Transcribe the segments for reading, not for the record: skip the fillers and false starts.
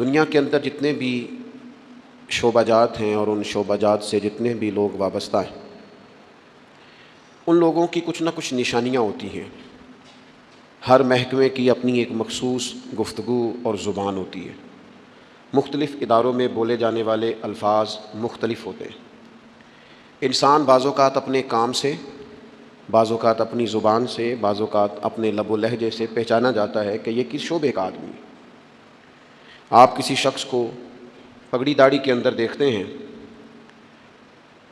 دنیا کے اندر جتنے بھی شعبہ جات ہیں اور ان شعبہ جات سے جتنے بھی لوگ وابستہ ہیں، ان لوگوں کی کچھ نہ کچھ نشانیاں ہوتی ہیں۔ ہر محکمے کی اپنی ایک مخصوص گفتگو اور زبان ہوتی ہے۔ مختلف اداروں میں بولے جانے والے الفاظ مختلف ہوتے ہیں۔ انسان بعض اوقات اپنے کام سے، بعض اوقات اپنی زبان سے، بعض اوقات اپنے لب و لہجے سے پہچانا جاتا ہے کہ یہ کس شعبے کا آدمی ہے۔ آپ کسی شخص کو پگڑی داڑھی کے اندر دیکھتے ہیں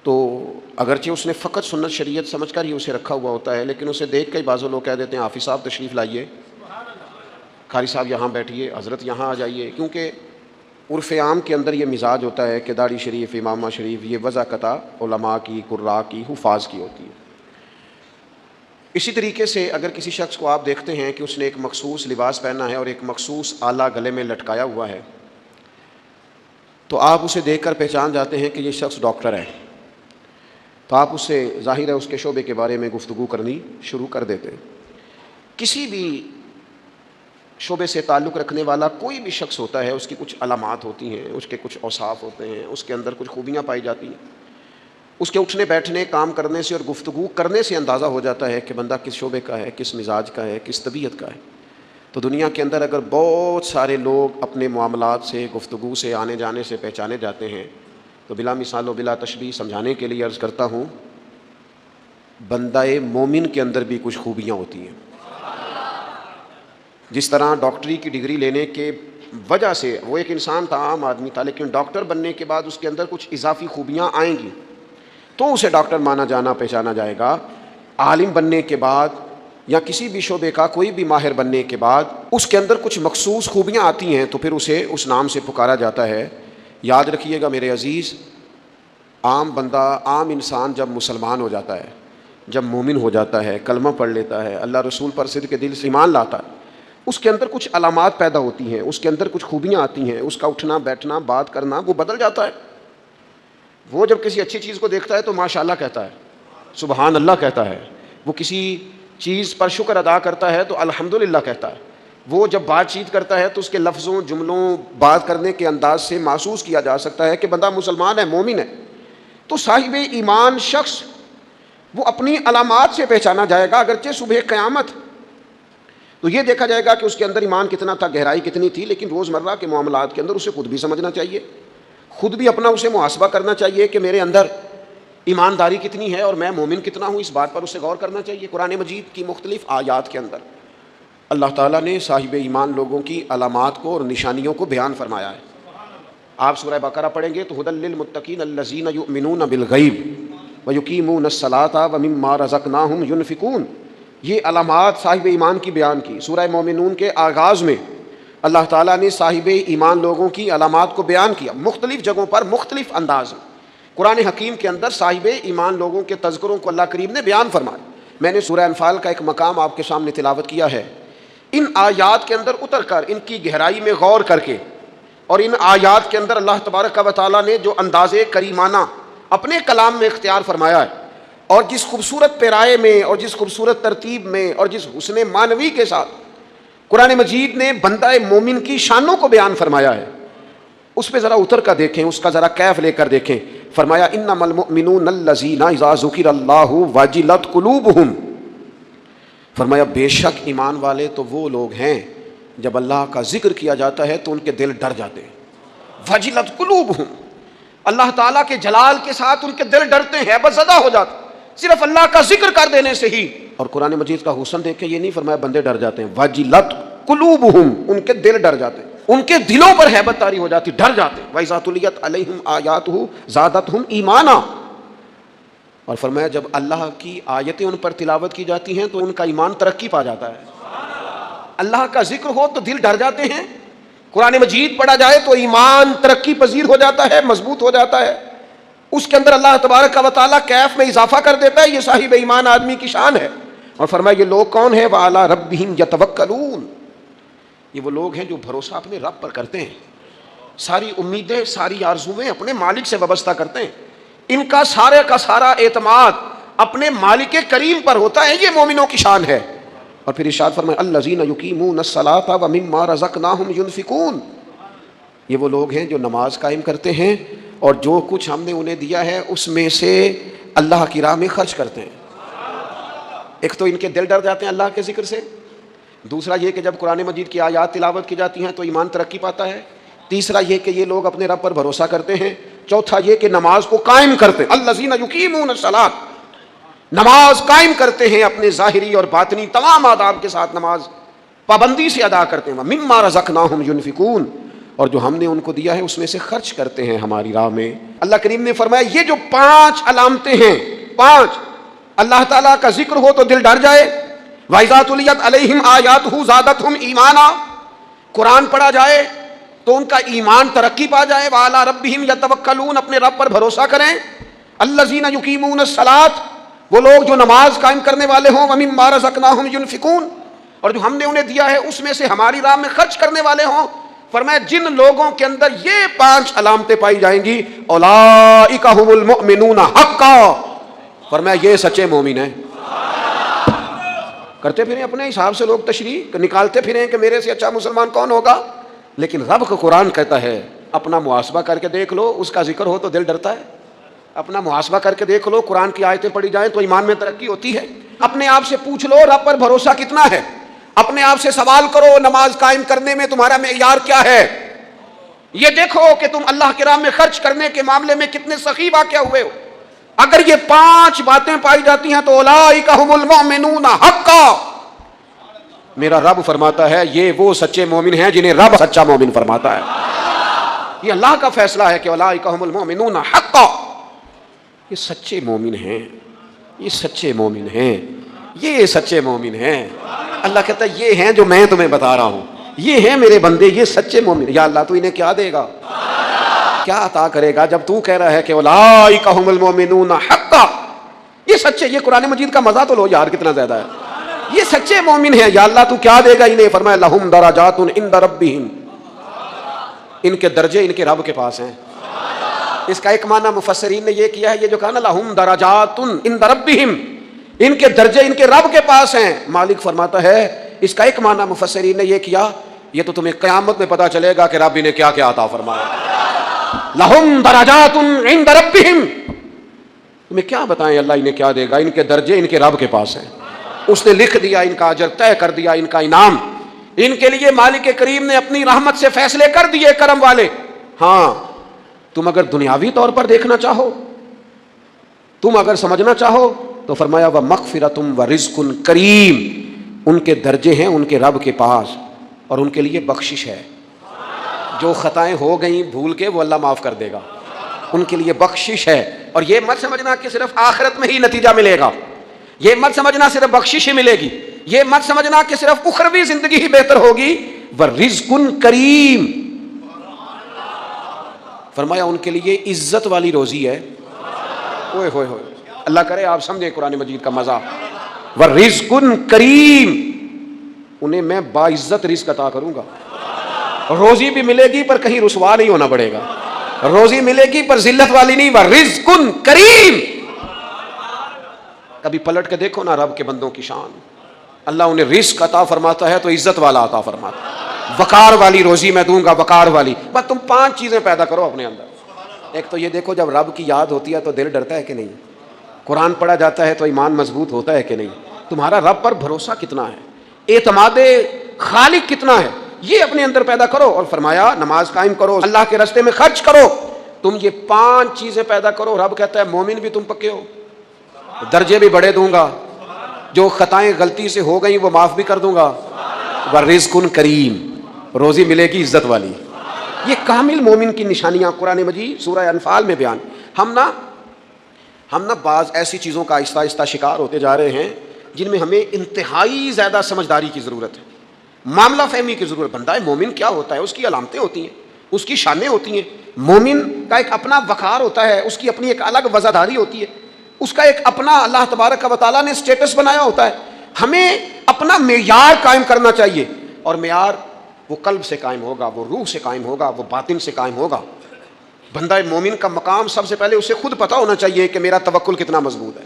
تو اگرچہ اس نے فقط سنت شریعت سمجھ کر ہی اسے رکھا ہوا ہوتا ہے، لیکن اسے دیکھ کے ہی بعض لوگ کہہ دیتے ہیں حافظ صاحب تشریف لائیے، قاری صاحب یہاں بیٹھیے، حضرت یہاں آ جائیے، کیونکہ عرف عام کے اندر یہ مزاج ہوتا ہے کہ داڑھی شریف، امامہ شریف یہ وضاقتہ علماء کی، قراء کی، حفاظ کی ہوتی ہے۔ اسی طریقے سے اگر کسی شخص کو آپ دیکھتے ہیں کہ اس نے ایک مخصوص لباس پہنا ہے اور ایک مخصوص آلہ گلے میں لٹکایا ہوا ہے، تو آپ اسے دیکھ کر پہچان جاتے ہیں کہ یہ شخص ڈاکٹر ہے، تو آپ اس سے ظاہر ہے اس کے شعبے کے بارے میں گفتگو کرنی شروع کر دیتے ہیں۔ کسی بھی شعبے سے تعلق رکھنے والا کوئی بھی شخص ہوتا ہے، اس کی کچھ علامات ہوتی ہیں، اس کے کچھ اوصاف ہوتے ہیں، اس کے اندر کچھ خوبیاں پائی جاتی ہیں۔ اس کے اٹھنے بیٹھنے، کام کرنے سے اور گفتگو کرنے سے اندازہ ہو جاتا ہے کہ بندہ کس شعبے کا ہے، کس مزاج کا ہے، کس طبیعت کا ہے۔ تو دنیا کے اندر اگر بہت سارے لوگ اپنے معاملات سے، گفتگو سے، آنے جانے سے پہچانے جاتے ہیں، تو بلا مثال و بلا تشبیہ سمجھانے کے لیے عرض کرتا ہوں، بندہ مومن کے اندر بھی کچھ خوبیاں ہوتی ہیں۔ جس طرح ڈاکٹری کی ڈگری لینے کے وجہ سے وہ ایک انسان تھا، عام آدمی تھا، لیکن ڈاکٹر بننے کے بعد اس کے اندر کچھ اضافی خوبیاں آئیں گی تو اسے ڈاکٹر مانا جانا، پہچانا جائے گا۔ عالم بننے کے بعد یا کسی بھی شعبے کا کوئی بھی ماہر بننے کے بعد اس کے اندر کچھ مخصوص خوبیاں آتی ہیں تو پھر اسے اس نام سے پکارا جاتا ہے۔ یاد رکھیے گا میرے عزیز، عام بندہ، عام انسان جب مسلمان ہو جاتا ہے، جب مومن ہو جاتا ہے، کلمہ پڑھ لیتا ہے، اللہ رسول پر صدق کے دل سے ایمان لاتا ہے، اس کے اندر کچھ علامات پیدا ہوتی ہیں، اس کے اندر کچھ خوبیاں آتی ہیں، اس کا اٹھنا بیٹھنا، بات کرنا وہ بدل جاتا ہے۔ وہ جب کسی اچھی چیز کو دیکھتا ہے تو ماشاءاللہ کہتا ہے، سبحان اللہ کہتا ہے۔ وہ کسی چیز پر شکر ادا کرتا ہے تو الحمدللہ کہتا ہے۔ وہ جب بات چیت کرتا ہے تو اس کے لفظوں، جملوں، بات کرنے کے انداز سے محسوس کیا جا سکتا ہے کہ بندہ مسلمان ہے، مومن ہے۔ تو صاحب ایمان شخص وہ اپنی علامات سے پہچانا جائے گا، اگرچہ صبح قیامت تو یہ دیکھا جائے گا کہ اس کے اندر ایمان کتنا تھا، گہرائی کتنی تھی، لیکن روزمرہ کے معاملات کے اندر اسے خود بھی سمجھنا چاہیے، خود بھی اپنا اسے محاسبہ کرنا چاہیے کہ میرے اندر ایمانداری کتنی ہے اور میں مومن کتنا ہوں، اس بات پر اسے غور کرنا چاہیے۔ قرآن مجید کی مختلف آیات کے اندر اللہ تعالیٰ نے صاحب ایمان لوگوں کی علامات کو اور نشانیوں کو بیان فرمایا ہے۔ آپ سورہ بقرہ پڑھیں گے تو ھدی للمتقین الذین یؤمنون بالغیب ویقیمون الصلاۃ ومما رزقناہم ینفقون، یہ علامات صاحب ایمان کی بیان کی۔ سورہ مومنون کے آغاز میں اللہ تعالیٰ نے صاحب ایمان لوگوں کی علامات کو بیان کیا، مختلف جگہوں پر مختلف انداز میں۔ قرآن حکیم کے اندر صاحب ایمان لوگوں کے تذکروں کو اللہ کریم نے بیان فرمایا۔ میں نے سورہ انفال کا ایک مقام آپ کے سامنے تلاوت کیا ہے۔ ان آیات کے اندر اتر کر، ان کی گہرائی میں غور کر کے، اور ان آیات کے اندر اللہ تبارک و تعالیٰ نے جو انداز کریمانہ اپنے کلام میں اختیار فرمایا ہے، اور جس خوبصورت پیرائے میں اور جس خوبصورت ترتیب میں اور جس حسن معنوی کے ساتھ قرآن مجید نے بندہ مومن کی شانوں کو بیان فرمایا ہے، اس پہ ذرا اتر کر دیکھیں، اس کا ذرا کیف لے کر دیکھیں۔ فرمایا انما المؤمنون الذین اذا ذکر اللہ وجلت قلوبہم، فرمایا بے شک ایمان والے تو وہ لوگ ہیں جب اللہ کا ذکر کیا جاتا ہے تو ان کے دل ڈر جاتے ہیں۔ وجلت قلوبہم، اللہ تعالیٰ کے جلال کے ساتھ ان کے دل ڈرتے ہیں، ہیبت زدہ ہو جاتے ہیں صرف اللہ کا ذکر کر دینے سے ہی۔ اور قرآن مجید کا حسن دیکھ کے یہ نہیں فرمایا بندے ڈر جاتے ہیں، وجلت قلوبہم، ان کے دل ڈر جاتے ہیں، ان کے دلوں پر ہیبت طاری ہو جاتی، ڈر جاتے ہیں۔ وَإِذَا تُلِيَتْ عَلَيْهِمْ آيَاتُهُ زَادَتْهُمْ ایمانا، اور فرمایا جب اللہ کی آیتیں ان پر تلاوت کی جاتی ہیں تو ان کا ایمان ترقی پا جاتا ہے۔ اللہ کا ذکر ہو تو دل ڈر جاتے ہیں، قرآن مجید پڑھا جائے تو ایمان ترقی پذیر ہو جاتا ہے، مضبوط ہو جاتا ہے، اس کے اندر اللہ تبارک و تعالیٰ کیف میں اضافہ کر دیتا ہے۔ یہ صاحب ایمان آدمی کی شان ہے۔ اور فرمایا یہ لوگ کون ہیں؟ وَعَلَىٰ رَبِّهِمْ يَتَوَكَّلُونَ، یہ وہ لوگ ہیں جو بھروسہ اپنے رب پر کرتے ہیں، ساری امیدیں، ساری آرزویں اپنے مالک سے وابستہ کرتے ہیں، ان کا سارا اعتماد اپنے مالک کریم پر ہوتا ہے۔ یہ مومنوں کی شان ہے۔ اور پھر ارشاد فرمایا الذین یقیمون الصلاۃ ومما رزقناہم ینفقون، یہ وہ لوگ ہیں جو نماز قائم کرتے ہیں اور جو کچھ ہم نے انہیں دیا ہے اس میں سے اللہ کی راہ میں خرچ کرتے ہیں۔ ایک تو ان کے دل ڈر جاتے ہیں اللہ کے ذکر سے، دوسرا یہ کہ جب قرآن مجید کی آیات تلاوت کی جاتی ہیں تو ایمان ترقی پاتا ہے، تیسرا یہ کہ یہ لوگ اپنے رب پر بھروسہ کرتے ہیں، چوتھا یہ کہ نماز کو قائم کرتے ہیں، الذین یقیمون الصلاۃ، نماز قائم کرتے ہیں، اپنے ظاہری اور باطنی تمام آداب کے ساتھ نماز پابندی سے ادا کرتے ہیں، وَمِمَّا رَزَقْنَاهُمْ يُنْفِقُونَ، اور جو ہم نے ان کو دیا ہے اس میں سے خرچ کرتے ہیں ہماری راہ میں۔ اللہ کریم نے فرمایا یہ جو 5 علامتیں ہیں، 5 اللہ تعالیٰ کا ذکر ہو تو دل ڈر جائے، وَإِذَا تُلِيَتْ عَلَيْهِمْ آيَاتُهُ زَادَتْهُمْ إِيمَانًا، قرآن پڑھا جائے تو ان کا ایمان ترقی پا جائے، وَعَلَىٰ رَبِّهِمْ يَتَوَكَّلُونَ، اپنے رب پر بھروسہ کریں، الَّذِينَ يُقِيمُونَ الصَّلَاةَ، وہ لوگ جو نماز قائم کرنے والے ہوں، وَمِمَّا رَزَقْنَاهُمْ يُنْفِقُونَ، اور جو ہم نے انہیں دیا ہے اس میں سے ہماری راہ میں خرچ کرنے والے ہوں۔ فرمایا جن لوگوں کے اندر یہ 5 علامتیں پائی جائیں گی، اولئک هم المؤمنون حقا، فرمایا یہ سچے مومن ہیں۔ کرتے پھریں اپنے حساب سے لوگ تشریح نکالتے پھریں کہ میرے سے اچھا مسلمان کون ہوگا، لیکن رب کا قرآن کہتا ہے اپنا محاسبہ کر کے دیکھ لو، اس کا ذکر ہو تو دل ڈرتا ہے، اپنا محاسبہ کر کے دیکھ لو، قرآن کی آیتیں پڑھی جائیں تو ایمان میں ترقی ہوتی ہے۔ اپنے آپ سے پوچھ لو رب پر بھروسہ کتنا ہے، اپنے آپ سے سوال کرو نماز قائم کرنے میں تمہارا معیار کیا ہے، یہ دیکھو کہ تم اللہ کے راہ میں خرچ کرنے کے معاملے میں کتنے سخی واقع ہوئے ہو۔ اگر یہ 5 باتیں پائی جاتی ہیں تو اولئک هم المؤمنون حقا، میرا رب فرماتا ہے یہ وہ سچے مومن ہیں جنہیں رب سچا مومن فرماتا ہے۔ یہ اللہ کا فیصلہ ہے کہ اولئک هم المؤمنون حقا، یہ سچے مومن ہیں، یہ سچے مومن ہیں، یہ سچے مومن ہیں۔ اللہ کہتا ہے یہ ہیں جو میں تمہیں بتا رہا ہوں، یہ ہیں میرے بندے، یہ سچے مومن۔ یا اللہ تو انہیں کیا دے گا، کیا عطا کرے گا جب تو کہہ رہا ہے کہ اولئک هم المؤمنون حقا، یہ سچے، یہ قرآن مجید کا مزہ تو لو یار کتنا زیادہ ہے، یہ سچے مومن ہیں۔ یا اللہ تو کیا دے گا انہیں، فرمایا لہم درجات عند ربہم، ان کے درجے ان کے رب کے پاس ہیں۔ اس کا ایک معنی مفسرین نے یہ کیا ہے، یہ جو کہا نا لہم درجات عند ربہم، ان کے درجے ان کے رب کے پاس ہیں، مالک فرماتا ہے اس کا ایک معنی مفسرین نے یہ کیا، یہ تو تمہیں قیامت میں پتا چلے گا کہ رب انہیں کیا کیا عطا فرمایا۔ لہم درجات عند ربہم، تمہیں کیا بتائیں اللہ انہیں کیا دے گا، ان کے درجے ان کے رب کے پاس ہیں، اس نے لکھ دیا، ان کا اجر طے کر دیا، ان کا انعام ان کے لیے مالک کریم نے اپنی رحمت سے فیصلے کر دیے کرم والے۔ ہاں تم اگر دنیاوی طور پر دیکھنا چاہو، تم اگر سمجھنا چاہو تو فرمایا وَمَغْفِرَةٌ وَرِزْقٌ کریم، ان کے درجے ہیں ان کے رب کے پاس اور ان کے لیے بخشش ہے، جو خطائیں ہو گئیں بھول کے وہ اللہ معاف کر دے گا، ان کے لیے بخشش ہے۔ اور یہ مت سمجھنا کہ صرف آخرت میں ہی نتیجہ ملے گا، یہ مت سمجھنا صرف بخشش ہی ملے گی، یہ مت سمجھنا کہ صرف اخروی زندگی ہی بہتر ہوگی، وَرِزْقٌ کریم، فرمایا ان کے لیے عزت والی روزی ہے۔ اوئے ہوئے ہوئے، اللہ کرے آپ سمجھیں قرآن مجید کا مزہ۔ وَرِزْقٌ کریم، انہیں میں باعزت رزق عطا کروں گا، روزی بھی ملے گی پر کہیں رسوا نہیں ہونا پڑے گا، روزی ملے گی پر ذلت والی نہیں، وَرِزْقٌ کریم۔ کبھی پلٹ کے دیکھو نا رب کے بندوں کی شان، اللہ انہیں رزق عطا فرماتا ہے تو عزت والا عطا فرماتا ہے، وقار والی روزی میں دوں گا، وقار والی۔ بس تم 5 چیزیں پیدا کرو اپنے اندر۔ ایک تو یہ دیکھو جب رب کی یاد ہوتی ہے تو دل ڈرتا ہے کہ نہیں، قرآن پڑھا جاتا ہے تو ایمان مضبوط ہوتا ہے کہ نہیں، تمہارا رب پر بھروسہ کتنا ہے، اعتماد خالق کتنا ہے، یہ اپنے اندر پیدا کرو۔ اور فرمایا نماز قائم کرو، اللہ کے راستے میں خرچ کرو، تم یہ 5 چیزیں پیدا کرو، رب کہتا ہے مومن بھی تم پکے ہو، درجے بھی بڑے دوں گا، جو خطائیں غلطی سے ہو گئیں وہ معاف بھی کر دوں گا، وَرِزْقٌ کریم، روزی ملے گی عزت والی۔ یہ کامل مومن کی نشانیاں قرآن مجید سورہ انفال میں بیان۔ ہم نا بعض ایسی چیزوں کا آہستہ آہستہ شکار ہوتے جا رہے ہیں جن میں ہمیں انتہائی زیادہ سمجھداری کی ضرورت ہے، معاملہ فہمی کی ضرورت۔ بندہ مومن کیا ہوتا ہے، اس کی علامتیں ہوتی ہیں، اس کی شانیں ہوتی ہیں، مومن کا ایک اپنا وقار ہوتا ہے، اس کی اپنی ایک الگ وزاداری ہوتی ہے، اس کا ایک اپنا اللہ تبارک و تعالیٰ نے سٹیٹس بنایا ہوتا ہے۔ ہمیں اپنا معیار قائم کرنا چاہیے، اور معیار وہ قلب سے قائم ہوگا، وہ روح سے قائم ہوگا، وہ باطن سے قائم ہوگا۔ بندہ مومن کا مقام سب سے پہلے اسے خود پتہ ہونا چاہیے کہ میرا توکل کتنا مضبوط ہے،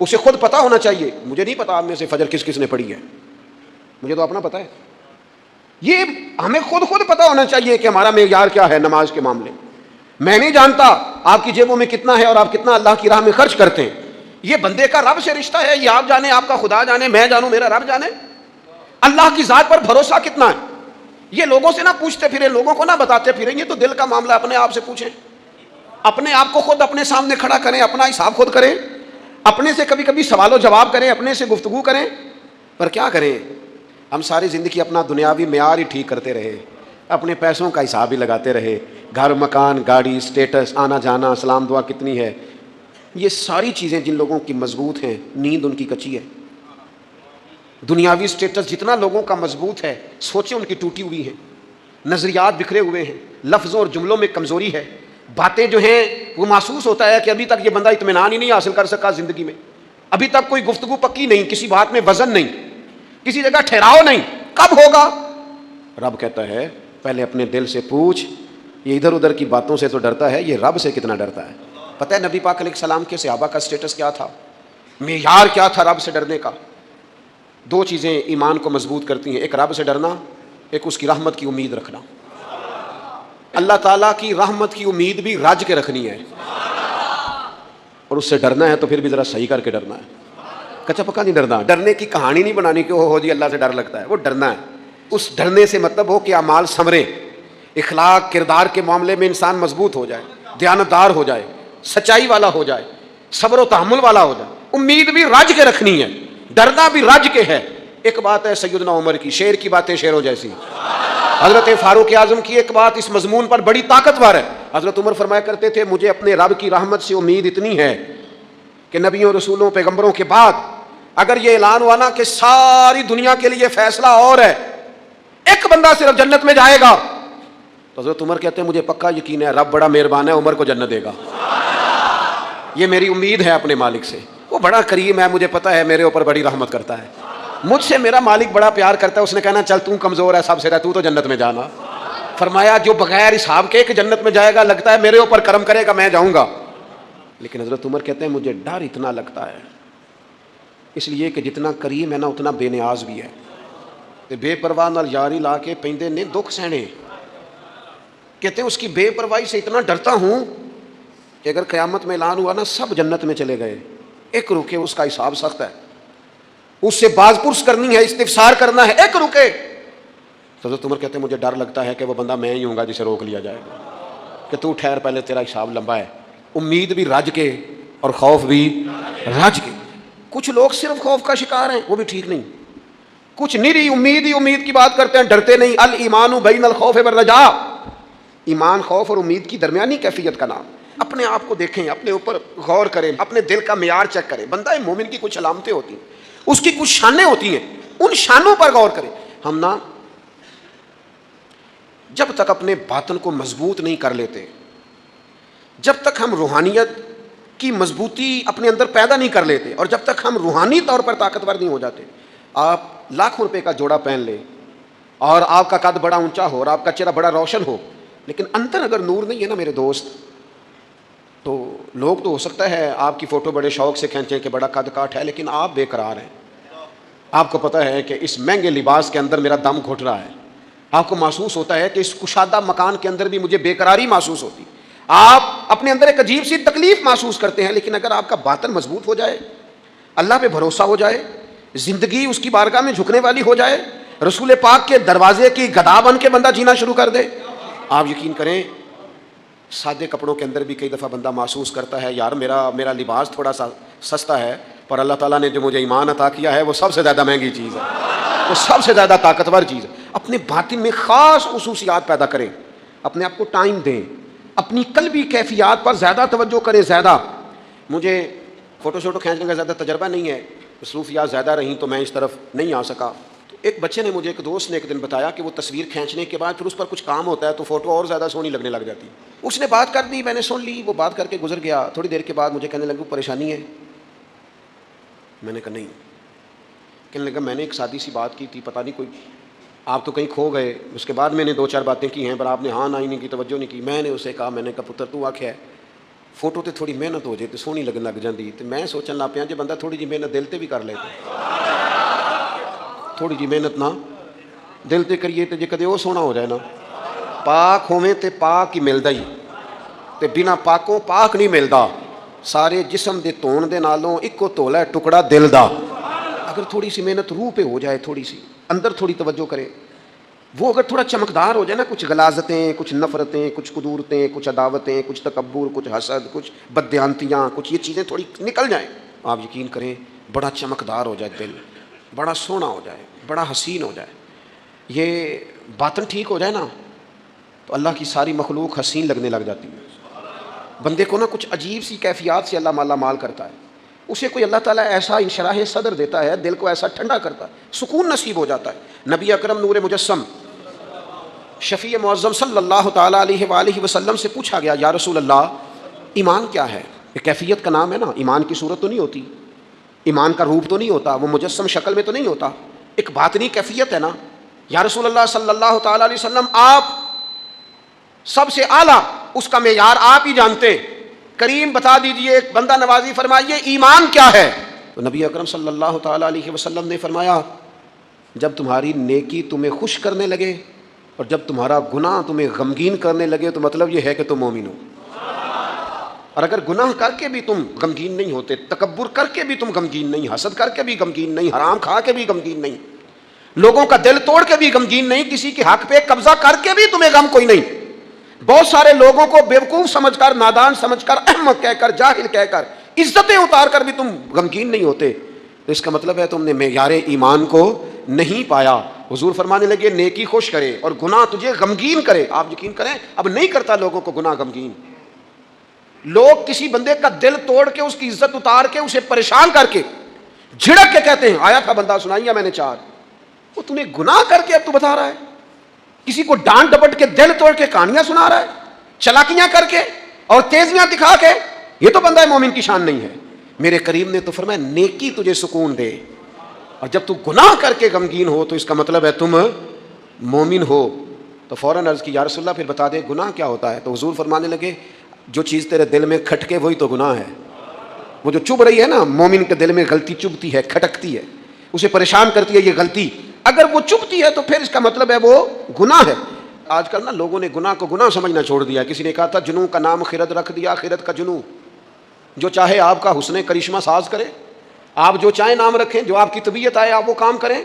اسے خود پتہ ہونا چاہیے۔ مجھے نہیں پتا آپ میں سے فجر کس کس نے پڑھی ہے، مجھے تو اپنا پتہ ہے، یہ ہمیں خود پتہ ہونا چاہیے کہ ہمارا معیار کیا ہے نماز کے معاملے میں. میں نہیں جانتا آپ کی جیبوں میں کتنا ہے اور آپ کتنا اللہ کی راہ میں خرچ کرتے ہیں. یہ بندے کا رب سے رشتہ ہے, یہ آپ جانے, آپ کا خدا جانے, میں جانوں, میرا رب جانے. اللہ کی ذات پر بھروسہ کتنا ہے, یہ لوگوں سے نہ پوچھتے پھریں, لوگوں کو نہ بتاتے پھریں. یہ تو دل کا معاملہ, اپنے آپ سے پوچھیں, اپنے آپ کو خود اپنے سامنے کھڑا کریں, اپنا حساب خود کریں, اپنے سے کبھی کبھی سوال و جواب کریں, اپنے سے گفتگو کریں. پر کیا کریں, ہم ساری زندگی اپنا دنیاوی معیار ہی ٹھیک کرتے رہے, اپنے پیسوں کا حساب ہی لگاتے رہے, گھر مکان گاڑی اسٹیٹس آنا جانا سلام دعا کتنی ہے. یہ ساری چیزیں جن لوگوں کی مضبوط ہیں نیند ان کی کچی ہے. دنیاوی اسٹیٹس جتنا لوگوں کا مضبوط ہے سوچیں ان کی ٹوٹی ہوئی ہیں, نظریات بکھرے ہوئے ہیں, لفظوں اور جملوں میں کمزوری ہے, باتیں جو ہیں وہ محسوس ہوتا ہے کہ ابھی تک یہ بندہ اطمینان ہی نہیں حاصل کر سکا زندگی میں, ابھی تک کوئی گفتگو پکی نہیں, کسی بات میں وزن نہیں, کسی جگہ ٹھہراؤ نہیں. کب ہوگا؟ رب کہتا ہے پہلے اپنے دل سے پوچھ, یہ ادھر ادھر کی باتوں سے تو ڈرتا ہے, یہ رب سے کتنا ڈرتا ہے. پتہ ہے نبی پاک علیہ السلام کے صحابہ کا سٹیٹس کیا تھا, معیار کیا تھا رب سے ڈرنے کا؟ دو چیزیں ایمان کو مضبوط کرتی ہیں, ایک رب سے ڈرنا, ایک اس کی رحمت کی امید رکھنا. اللہ تعالیٰ کی رحمت کی امید بھی رج کے رکھنی ہے, اور اس سے ڈرنا ہے تو پھر بھی ذرا صحیح کر کے ڈرنا ہے, کچا پکا نہیں ڈرنا. ڈرنے کی کہانی نہیں بنانی کہ ہو جی اللہ سے ڈر لگتا ہے, وہ ڈرنا ہے. اس ڈرنے سے مطلب ہو کہ اعمال ثمریں, اخلاق کردار کے معاملے میں انسان مضبوط ہو جائے, دیانتدار ہو جائے, سچائی والا ہو جائے, صبر و تحمل والا ہو جائے. امید بھی رج کے رکھنی ہے, ڈرنا بھی رج کے ہے. ایک بات ہے سیدنا عمر کی, شیر کی باتیں شیروں جیسی. حضرت فاروق اعظم کی ایک بات اس مضمون پر بڑی طاقتور ہے. حضرت عمر فرمایا کرتے تھے مجھے اپنے رب کی رحمت سے امید اتنی ہے کہ نبیوں رسولوں پیغمبروں کے بعد اگر یہ اعلان ہوا نا کہ ساری دنیا کے لیے فیصلہ اور ہے, ایک بندہ صرف جنت میں جائے گا, تو حضرت عمر کہتے ہیں مجھے پکا یقین ہے رب بڑا مہربان ہے, عمر کو جنت دے گا. یہ میری امید ہے اپنے مالک سے, وہ بڑا کریم ہے, مجھے پتا ہے میرے اوپر بڑی رحمت کرتا ہے, مجھ سے میرا مالک بڑا پیار کرتا ہے. اس نے کہنا چل تو کمزور ہے سب سے رہ, تو جنت میں جانا. فرمایا جو بغیر حساب کے جنت میں جائے گا لگتا ہے میرے اوپر کرم کرے گا میں جاؤں گا. لیکن حضرت عمر کہتے ہیں مجھے ڈر اتنا لگتا ہے اس لیے کہ جتنا کریم ہے نا اتنا بے نیاز بھی ہے. بے پرواہ نال یاری لا کے پیندے نے دکھ سہنے. کہتے ہیں اس کی بے پرواہی سے اتنا ڈرتا ہوں کہ اگر قیامت میں اعلان ہوا نا سب جنت میں چلے گئے, ایک رکے, اس کا حساب سخت ہے, اس سے باز پرس کرنی ہے, استفسار کرنا ہے, ایک رکے. حضرت عمر کہتے ہیں مجھے ڈر لگتا ہے کہ وہ بندہ میں ہی ہوں گا جسے روک لیا جائے گا کہ تو ٹھہر پہلے تیرا حساب لمبا ہے. امید بھی رج کے اور خوف بھی رج کے. کچھ لوگ صرف خوف کا شکار ہیں, وہ بھی ٹھیک نہیں. کچھ نری امید ہی امید کی بات کرتے ہیں, ڈرتے نہیں. الایمان بین الخوف والرجاء, ایمان خوف اور امید کی درمیانی کیفیت کا نام. اپنے آپ کو دیکھیں, اپنے اوپر غور کریں, اپنے دل کا معیار چیک کریں. بندہ مومن کی کچھ علامتیں ہوتی ہیں, اس کی کچھ شانیں ہوتی ہیں, ان شانوں پر غور کریں. ہم نا جب تک اپنے باطن کو مضبوط نہیں کر لیتے, جب تک ہم روحانیت کی مضبوطی اپنے اندر پیدا نہیں کر لیتے, اور جب تک ہم روحانی طور پر طاقتور نہیں ہو جاتے, آپ لاکھوں روپے کا جوڑا پہن لیں اور آپ کا قد بڑا اونچا ہو اور آپ کا چہرہ بڑا روشن ہو, لیکن اندر اگر نور نہیں ہے نا میرے دوست, تو لوگ تو ہو سکتا ہے آپ کی فوٹو بڑے شوق سے کھینچیں کہ بڑا قد کاٹ ہے, لیکن آپ بے قرار ہیں. آپ کو پتہ ہے کہ اس مہنگے لباس کے اندر میرا دم گھٹ رہا ہے. آپ کو محسوس ہوتا ہے کہ اس کشادہ مکان کے اندر بھی مجھے بے قراری محسوس ہوتی. آپ اپنے اندر ایک عجیب سی تکلیف محسوس کرتے ہیں. لیکن اگر آپ کا باطن مضبوط ہو جائے, اللہ پہ بھروسہ ہو جائے, زندگی اس کی بارگاہ میں جھکنے والی ہو جائے, رسول پاک کے دروازے کی گدا بن کے بندہ جینا شروع کر دے, آپ یقین کریں سادے کپڑوں کے اندر بھی کئی دفعہ بندہ محسوس کرتا ہے یار میرا لباس تھوڑا سا سستا ہے, پر اللہ تعالیٰ نے جو مجھے ایمان عطا کیا ہے وہ سب سے زیادہ مہنگی چیز ہے, وہ سب سے زیادہ طاقتور چیز ہے. اپنے باطن میں خاص خصوصیات پیدا کریں, اپنے آپ کو ٹائم دیں, اپنی قلبی کیفیات پر زیادہ توجہ کریں. زیادہ مجھے فوٹو شوٹو کھینچنے کا زیادہ تجربہ نہیں ہے, مصروفیات زیادہ رہیں تو میں اس طرف نہیں آ سکا. تو ایک بچے نے مجھے, ایک دوست نے ایک دن بتایا کہ وہ تصویر کھینچنے کے بعد پھر اس پر کچھ کام ہوتا ہے تو فوٹو اور زیادہ سونی لگنے لگ جاتی. اس نے بات کر دی, میں نے سن لی, وہ بات کر کے گزر گیا. تھوڑی دیر کے بعد مجھے کہنے لگا پریشانی ہے. میں نے کہا نہیں. کہنے لگا میں نے ایک سادی سی بات کی تھی, پتہ نہیں کوئی آپ تو کہیں کھو گئے. اس کے بعد میں نے 2-4 باتیں کی ہیں پر آپ نے ہاں نہ ہی نہیں کی, توجہ نہیں کی. میں نے اسے کہا, میں نے کہا پتر تو آکھیا ہے فوٹو تے تھوڑی محنت ہو جائے تو سونی لگن لگ جاندی. تو میں سوچن لگ پیا جی بندہ تھوڑی جی محنت دل تے بھی کر لے, تھوڑی جی محنت نہ دل تے کریے تے جے کدے وہ سونا ہو جائے نا، پاک ہوویں تے پاک ہی ملدا ہی، تے بنا پاکوں پاک نہیں ملدا۔ سارے جسم دے دھون دے نالوں اکو دھولا ہے ٹکڑا دل دا۔ اگر تھوڑی سی محنت روح پہ ہو جائے، تھوڑی سی اندر تھوڑی توجہ کرے، وہ اگر تھوڑا چمکدار ہو جائے نا، کچھ غلاظتیں، کچھ نفرتیں، کچھ قدورتیں، کچھ عداوتیں، کچھ تکبر، کچھ حسد، کچھ بددیانتیاں، کچھ یہ چیزیں تھوڑی نکل جائیں، آپ یقین کریں بڑا چمکدار ہو جائے دل، بڑا سونا ہو جائے، بڑا حسین ہو جائے۔ یہ باطن ٹھیک ہو جائے نا تو اللہ کی ساری مخلوق حسین لگنے لگ جاتی ہے۔ بندے کو نا کچھ عجیب سی کیفیات سے اللہ مالا مال کرتا ہے، اسے کوئی اللہ تعالیٰ ایسا انشراح صدر دیتا ہے، دل کو ایسا ٹھنڈا کرتا ہے، سکون نصیب ہو جاتا ہے۔ نبی اکرم نور مجسم شفیع معظم صلی اللہ تعالیٰ علیہ وآلہ وسلم سے پوچھا گیا، یا رسول اللہ ایمان کیا ہے؟ یہ کیفیت کا نام ہے نا، ایمان کی صورت تو نہیں ہوتی، ایمان کا روپ تو نہیں ہوتا، وہ مجسم شکل میں تو نہیں ہوتا، ایک باطنی کیفیت ہے نا۔ یا رسول اللہ صلی اللہ تعالیٰ علیہ وسلم آپ سب سے اعلیٰ اس کا معیار آپ ہی جانتے، کریم بتا دیجئے، ایک بندہ نوازی فرمائیے ایمان کیا ہے؟ تو نبی اکرم صلی اللہ تعالیٰ علیہ وسلم نے فرمایا، جب تمہاری نیکی تمہیں خوش کرنے لگے اور جب تمہارا گناہ تمہیں غمگین کرنے لگے تو مطلب یہ ہے کہ تم مومن ہو۔ اور اگر گناہ کر کے بھی تم غمگین نہیں ہوتے، تکبر کر کے بھی تم غمگین نہیں، حسد کر کے بھی غمگین نہیں، حرام کھا کے بھی غمگین نہیں، لوگوں کا دل توڑ کے بھی غمگین نہیں، کسی کے حق پہ قبضہ کر کے بھی تمہیں غم کوئی نہیں، بہت سارے لوگوں کو بیوقوف سمجھ کر، نادان سمجھ کر، احمق کہہ کر، جاہل کہہ کر، عزتیں اتار کر بھی تم غمگین نہیں ہوتے، تو اس کا مطلب ہے تم نے معیار ایمان کو نہیں پایا۔ حضور فرمانے لگے نیکی خوش کرے اور گناہ تجھے غمگین کرے۔ آپ یقین کریں اب نہیں کرتا لوگوں کو گناہ غمگین، لوگ کسی بندے کا دل توڑ کے، اس کی عزت اتار کے، اسے پریشان کر کے، جھڑک کے کہتے ہیں آیا تھا بندہ سنائیا میں نے چار، وہ تمہیں گناہ کر کے اب تو بتا رہا ہے، کسی کو ڈانٹ ڈپٹ کے دل توڑ کے کہانیاں سنا رہا ہے، چلاکیاں کر کے اور تیزیاں دکھا کے، یہ تو بندہ مومن کی شان نہیں ہے۔ میرے کریم نے تو فرمایا نیکی تجھے سکون دے، اور جب تو گناہ کر کے غمگین ہو تو اس کا مطلب ہے تم مومن ہو۔ تو فوراً عرض کی یا رسول اللہ پھر بتا دے گناہ کیا ہوتا ہے؟ تو حضور فرمانے لگے جو چیز تیرے دل میں کھٹکے وہی تو گناہ ہے۔ وہ جو چبھ رہی ہے نا، مومن کے دل میں غلطی چبھتی ہے، کھٹکتی ہے، اسے پریشان کرتی ہے یہ غلطی، اگر وہ چبھتی ہے تو پھر اس کا مطلب ہے وہ گناہ ہے۔ آج کل نا لوگوں نے گناہ کو گناہ سمجھنا چھوڑ دیا۔ کسی نے کہا تھا جنوں کا نام خرد رکھ دیا، خرد کا جنوں، جو چاہے آپ کا حسن کرشمہ ساز کرے، آپ جو چاہیں نام رکھیں، جو آپ کی طبیعت آئے آپ وہ کام کریں،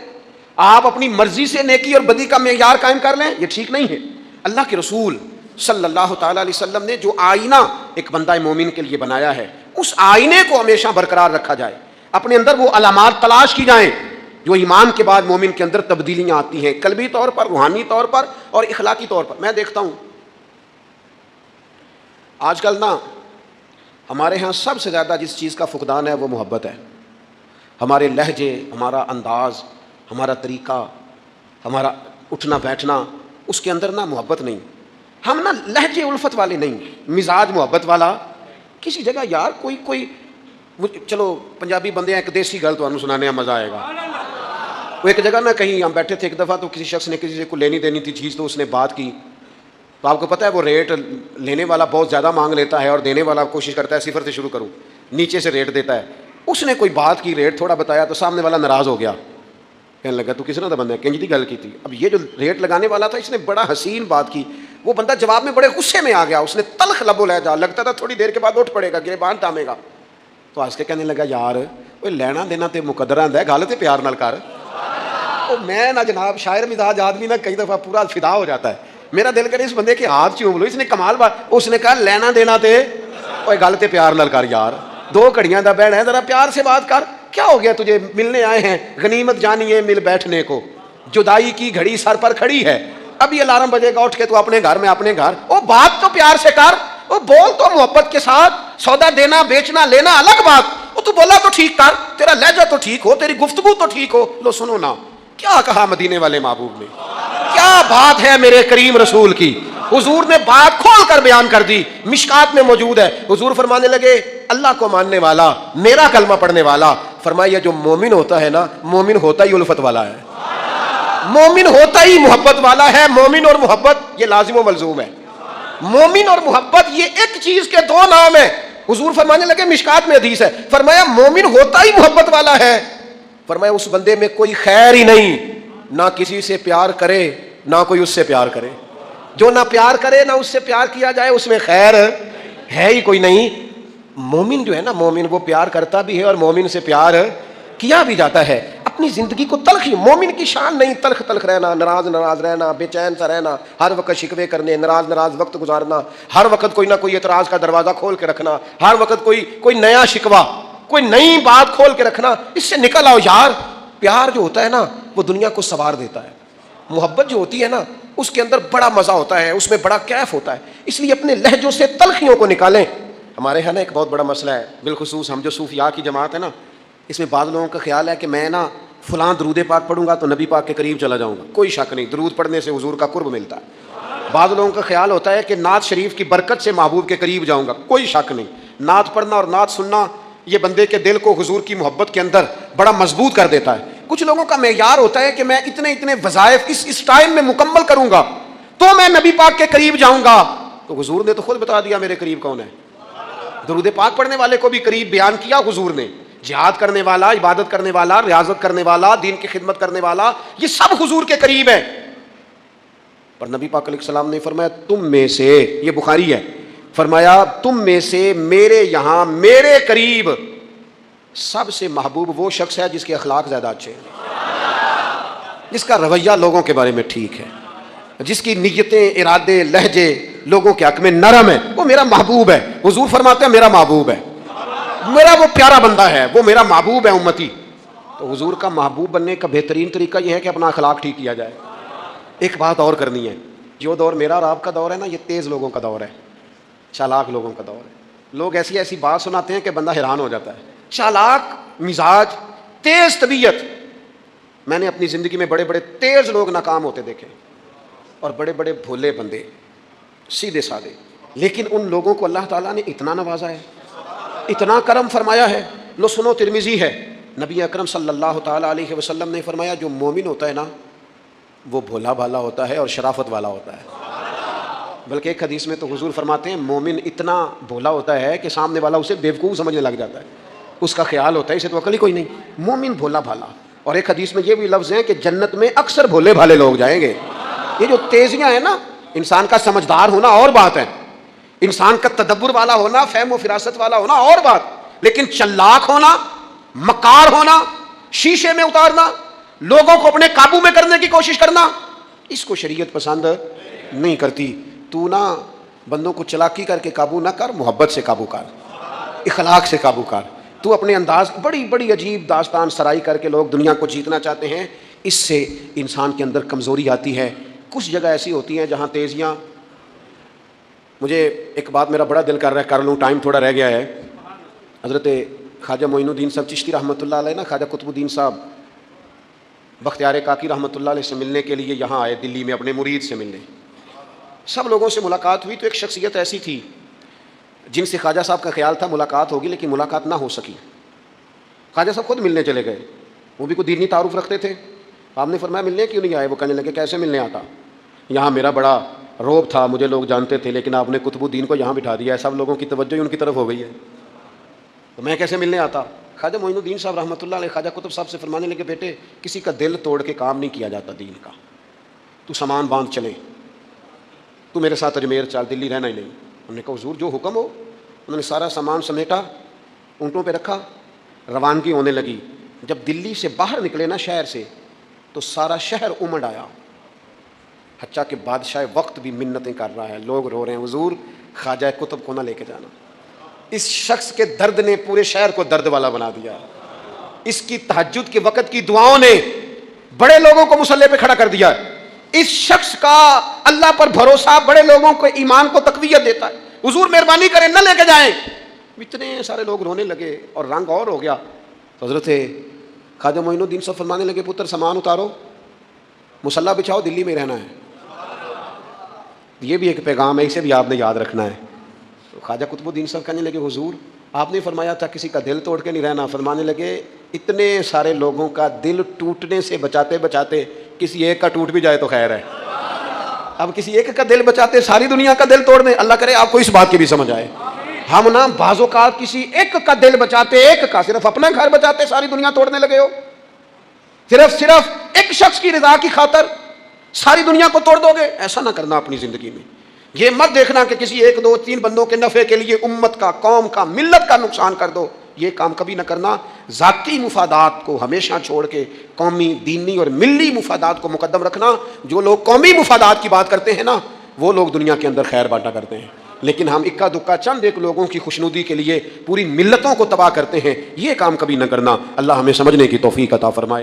آپ اپنی مرضی سے نیکی اور بدی کا معیار قائم کر لیں، یہ ٹھیک نہیں ہے۔ اللہ کے رسول صلی اللہ تعالیٰ علیہ وسلم نے جو آئینہ ایک بندہ مومن کے لیے بنایا ہے، اس آئینے کو ہمیشہ برقرار رکھا جائے، اپنے اندر وہ علامات تلاش کی جائیں جو ایمان کے بعد مومن کے اندر تبدیلیاں آتی ہیں، قلبی طور پر، روحانی طور پر اور اخلاقی طور پر۔ میں دیکھتا ہوں آج کل نا ہمارے ہاں سب سے زیادہ جس چیز کا فقدان ہے وہ محبت ہے۔ ہمارے لہجے، ہمارا انداز، ہمارا طریقہ، ہمارا اٹھنا بیٹھنا، اس کے اندر نا محبت نہیں، ہم نا لہجے الفت والے نہیں، مزاج محبت والا۔ کسی جگہ یار کوئی چلو پنجابی بندے ہیں، ایک دیسی گل تو سنانے میں مزہ آئے گا۔ وہ ایک جگہ نا کہیں ہم بیٹھے تھے ایک دفعہ، تو کسی شخص نے کسی سے کوئی لینی دینی تھی چیز، تو اس نے بات کی، تو آپ کو پتہ ہے وہ ریٹ لینے والا بہت زیادہ مانگ لیتا ہے اور دینے والا کوشش کرتا ہے صفر سے شروع کروں، نیچے سے ریٹ دیتا ہے۔ اس نے کوئی بات کی، ریٹ تھوڑا بتایا تو سامنے والا ناراض ہو گیا، کہنے لگا تو کس نے بندہ کنج دی گل کی تھی۔ اب یہ جو ریٹ لگانے والا تھا اس نے بڑا حسین بات کی، وہ بندہ جواب میں بڑے غصے میں آ گیا، اس نے تلخ لب و لہجہ، لگتا تھا تھوڑی دیر کے بعد اٹھ پڑے گا، گریبان تامے گا۔ تو آج کے کہنے لگا یار وہ لینا دینا تے مقدرہ ہے، گل تے پیار نال کر۔ میں نہ جناب شاعر مزاج آدمی نہ کئی دفعہ پورا فدا ہو جاتا ہے، میرا دل کرے اس بندے کے ہاتھ چوم لو، اس نے کمال بات، اس نے کہا لینا دینا تے گل تے پیار نال کر یار، دو گھڑیاں دا بہن ہے، ذرا پیار سے بات کر، کیا ہو گیا تجھے؟ ملنے آئے ہیں، غنیمت جانیے مل بیٹھنے کو، جدائی کی گھڑی سر پر کھڑی ہے، ابھی الارم بجے گا اٹھ کے تو اپنے گھر میں اپنے گھر، وہ بات تو پیار سے کر، وہ بول تو محبت کے ساتھ، سودا دینا بیچنا لینا الگ بات، وہ تو بولا تو ٹھیک کر، تیرا لہجہ تو ٹھیک ہو، تیری گفتگو تو ٹھیک ہو۔ لو سنو نا کیا کہا مدینے والے محبوب نے، کیا بات ہے میرے کریم رسول کی، حضور نے بات کھول کر بیان کر دی، مشکات میں موجود ہے۔ حضور فرمانے لگے اللہ کو ماننے والا، میرا کلمہ پڑھنے والا، فرمایا جو مومن ہوتا ہے نا، مومن ہوتا ہی الفت والا ہے، مومن ہوتا ہی محبت والا ہے۔ مومن اور محبت یہ لازم و ملزوم ہے، مومن اور محبت یہ ایک چیز کے دو نام ہیں۔ حضور فرمانے لگے مشکات میں حدیث ہے، فرمایا مومن ہوتا ہی محبت والا ہے، فرمایا اس بندے میں کوئی خیر ہی نہیں، نہ کسی سے پیار کرے نہ کوئی اس سے پیار کرے. جو نہ پیار کرے نہ اس سے پیار کیا جائے اس میں خیر ہے ہی کوئی نہیں. مومن جو ہے نا، مومن وہ پیار کرتا بھی ہے اور مومن سے پیار کیا بھی جاتا ہے. اپنی زندگی کو تلخی، مومن کی شان نہیں تلخ تلخ رہنا، ناراض ناراض رہنا، بے چین سا رہنا، ہر وقت شکوے کرنے، ناراض ناراض وقت گزارنا، ہر وقت کوئی نہ کوئی اعتراض کا دروازہ کھول کے رکھنا، ہر وقت کوئی نیا شکوہ، کوئی نئی بات کھول کے رکھنا. اس سے نکل آؤ یار. پیار جو ہوتا ہے نا وہ دنیا کو سنوار دیتا ہے. محبت جو ہوتی ہے نا اس کے اندر بڑا مزہ ہوتا ہے، اس میں بڑا کیف ہوتا ہے. اس لیے اپنے لہجوں سے تلخیوں کو نکالیں. ہمارے یہاں نا ایک بہت بڑا مسئلہ ہے، بالخصوص ہم جو صوفیاء کی جماعت ہے نا، اس میں بعض لوگوں کا خیال ہے کہ میں نا فلاں درود پاک پڑھوں گا تو نبی پاک کے قریب چلا جاؤں گا. کوئی شک نہیں، درود پڑھنے سے حضور کا قرب ملتا ہے. بعض لوگوں کا خیال ہوتا ہے کہ نعت شریف کی برکت سے محبوب کے قریب جاؤں گا. کوئی شک نہیں، نعت پڑھنا اور نعت سننا یہ بندے کے دل کو حضور کی محبت کے اندر بڑا مضبوط کر دیتا ہے. کچھ لوگوں کا معیار ہوتا ہے کہ میں اتنے وظائف اس ٹائم میں مکمل کروں گا تو میں نبی پاک کے قریب جاؤں گا. تو حضور نے تو خود بتا دیا میرے قریب کون ہے. درود پاک پڑھنے والے کو بھی قریب بیان کیا حضور نے. جہاد کرنے والا، عبادت کرنے والا، ریاضت کرنے والا، دین کی خدمت کرنے والا، یہ سب حضور کے قریب ہے. پر نبی پاک علیہ السلام نے فرمایا تم میں سے، یہ بخاری ہے، فرمایا تم میں سے میرے یہاں میرے قریب سب سے محبوب وہ شخص ہے جس کے اخلاق زیادہ اچھے ہیں، جس کا رویہ لوگوں کے بارے میں ٹھیک ہے، جس کی نیتیں، ارادے، لہجے لوگوں کے حق میں نرم ہے، وہ میرا محبوب ہے. حضور فرماتے ہیں میرا محبوب ہے، میرا وہ پیارا بندہ ہے، وہ میرا محبوب ہے امتی. تو حضور کا محبوب بننے کا بہترین طریقہ یہ ہے کہ اپنا اخلاق ٹھیک کیا جائے. ایک بات اور کرنی ہے، جو دور میرا اور آپ کا دور ہے نا، یہ تیز لوگوں کا دور ہے، چالاک لوگوں کا دور ہے. لوگ ایسی بات سناتے ہیں کہ بندہ حیران ہو جاتا ہے. چالاک مزاج، تیز طبیعت. میں نے اپنی زندگی میں بڑے بڑے تیز لوگ ناکام ہوتے دیکھے اور بڑے بڑے بھولے بندے سیدھے سادے. لیکن ان لوگوں کو اللہ تعالیٰ نے اتنا نوازا ہے، اتنا کرم فرمایا ہے. لو سنو، ترمذی ہے، نبی اکرم صلی اللہ تعالیٰ علیہ وسلم نے فرمایا جو مومن ہوتا ہے نا وہ بھولا بھالا ہوتا ہے اور شرافت والا ہوتا ہے. بلکہ ایک حدیث میں تو حضور فرماتے ہیں مومن اتنا بھولا ہوتا ہے کہ سامنے والا اسے بیوقوف سمجھنے لگ جاتا ہے. اس کا خیال ہوتا ہے اسے تو عقل ہی کوئی نہیں. مومن بھولا بھالا. اور ایک حدیث میں یہ بھی لفظ ہیں کہ جنت میں اکثر بھولے بھالے لوگ جائیں گے. یہ جو تیزیاں ہیں نا، انسان کا سمجھدار ہونا اور بات ہے، انسان کا تدبر والا ہونا، فہم و فراست والا ہونا اور بات، لیکن چلاک ہونا، مکار ہونا، شیشے میں اتارنا، لوگوں کو اپنے قابو میں کرنے کی کوشش کرنا، اس کو شریعت پسند نہیں کرتی. تو نہ بندوں کو چلاکی کر کے قابو نہ کر، محبت سے قابو کر، اخلاق سے قابو کر. تو اپنے انداز بڑی بڑی عجیب داستان سرائی کر کے لوگ دنیا کو جیتنا چاہتے ہیں. اس سے انسان کے اندر کمزوری آتی ہے. کچھ جگہ ایسی ہوتی ہیں جہاں تیزیاں. مجھے ایک بات میرا بڑا دل کر رہا ہے، کر لوں، ٹائم تھوڑا رہ گیا ہے. حضرت خواجہ معین الدین صاحب چشتی رحمۃ اللہ علیہ نا، خواجہ قطب الدین صاحب بختیار کاکی رحمۃ اللہ علیہ سے ملنے کے لیے یہاں آئے دلی میں، اپنے مرید سے ملنے. سب لوگوں سے ملاقات ہوئی تو ایک شخصیت ایسی تھی جن سے خواجہ صاحب کا خیال تھا ملاقات ہوگی، لیکن ملاقات نہ ہو سکی. خواجہ صاحب خود ملنے چلے گئے. وہ بھی کوئی دینی تعارف رکھتے تھے. آپ نے فرمایا ملنے کیوں نہیں آئے؟ وہ کہنے لگے کیسے ملنے آتا، یہاں میرا بڑا روب تھا، مجھے لوگ جانتے تھے، لیکن آپ نے قطب الدین کو یہاں بٹھا دیا ہے، سب لوگوں کی توجہ ہی ان کی طرف ہو گئی ہے، تو میں کیسے ملنے آتا. خواجہ معین الدین صاحب رحمۃ اللہ علیہ خواجہ قطب صاحب سے فرمانے لگے بیٹے کسی کا دل توڑ کے کام نہیں کیا جاتا دین کا. تو سامان باندھ چلیں، تو میرے ساتھ اجمیر چل، دلی رہنا ہی نہیں. انہوں نے کہا حضور جو حکم ہو. انہوں نے سارا سامان سمیٹا، اونٹوں پہ رکھا، روانگی ہونے لگی. جب دلی سے باہر نکلے نا شہر سے تو سارا شہر امڑ آیا، حتیٰ کہ بادشاہ وقت بھی منتیں کر رہا ہے، لوگ رو رہے ہیں حضور خواجہ قطب کو نہ لے کے جانا. اس شخص کے درد نے پورے شہر کو درد والا بنا دیا. اس کی تہجد کے وقت کی دعاؤں نے بڑے لوگوں کو مصلی پہ کھڑا کر دیا. اس شخص کا اللہ پر بھروسہ بڑے لوگوں کو ایمان کو تقویت دیتا ہے. حضور مہربانی کریں نہ لے کے جائیں. اتنے سارے لوگ رونے لگے اور رنگ اور ہو گیا. حضرت خواجہ معین الدین صاحب فرمانے لگے پتر سامان اتارو، مصلی بچھاؤ، دلی میں رہنا ہے. یہ بھی ایک پیغام ہے، اسے بھی آپ نے یاد رکھنا ہے. خواجہ قطب الدین صاحب کہنے لگے حضور آپ نے فرمایا تھا کسی کا دل توڑ کے نہیں رہنا. فرمانے لگے اتنے سارے لوگوں کا دل ٹوٹنے سے بچاتے بچاتے کسی ایک کا ٹوٹ بھی جائے تو خیر ہے. اب کسی ایک کا دل بچاتے ساری دنیا کا دل توڑ دیں. اللہ کرے آپ کو اس بات کی بھی سمجھ آئے. ہم نا بعض اوقات کسی ایک کا دل بچاتے، ایک کا صرف اپنا گھر بچاتے ساری دنیا توڑنے لگے ہو. صرف ایک شخص کی رضا کی خاطر ساری دنیا کو توڑ دو گے؟ ایسا نہ کرنا اپنی زندگی میں. یہ مت دیکھنا کہ کسی 1 2 3 بندوں کے نفع کے لیے امت کا، قوم کا، ملت کا نقصان کر دو. یہ کام کبھی نہ کرنا. ذاتی مفادات کو ہمیشہ چھوڑ کے قومی، دینی اور ملی مفادات کو مقدم رکھنا. جو لوگ قومی مفادات کی بات کرتے ہیں نا، وہ لوگ دنیا کے اندر خیر بانٹا کرتے ہیں، لیکن ہم اکا دکا چند ایک لوگوں کی خوشنودی کے لیے پوری ملتوں کو تباہ کرتے ہیں. یہ کام کبھی نہ کرنا. اللہ ہمیں سمجھنے کی توفیق عطا فرمائے.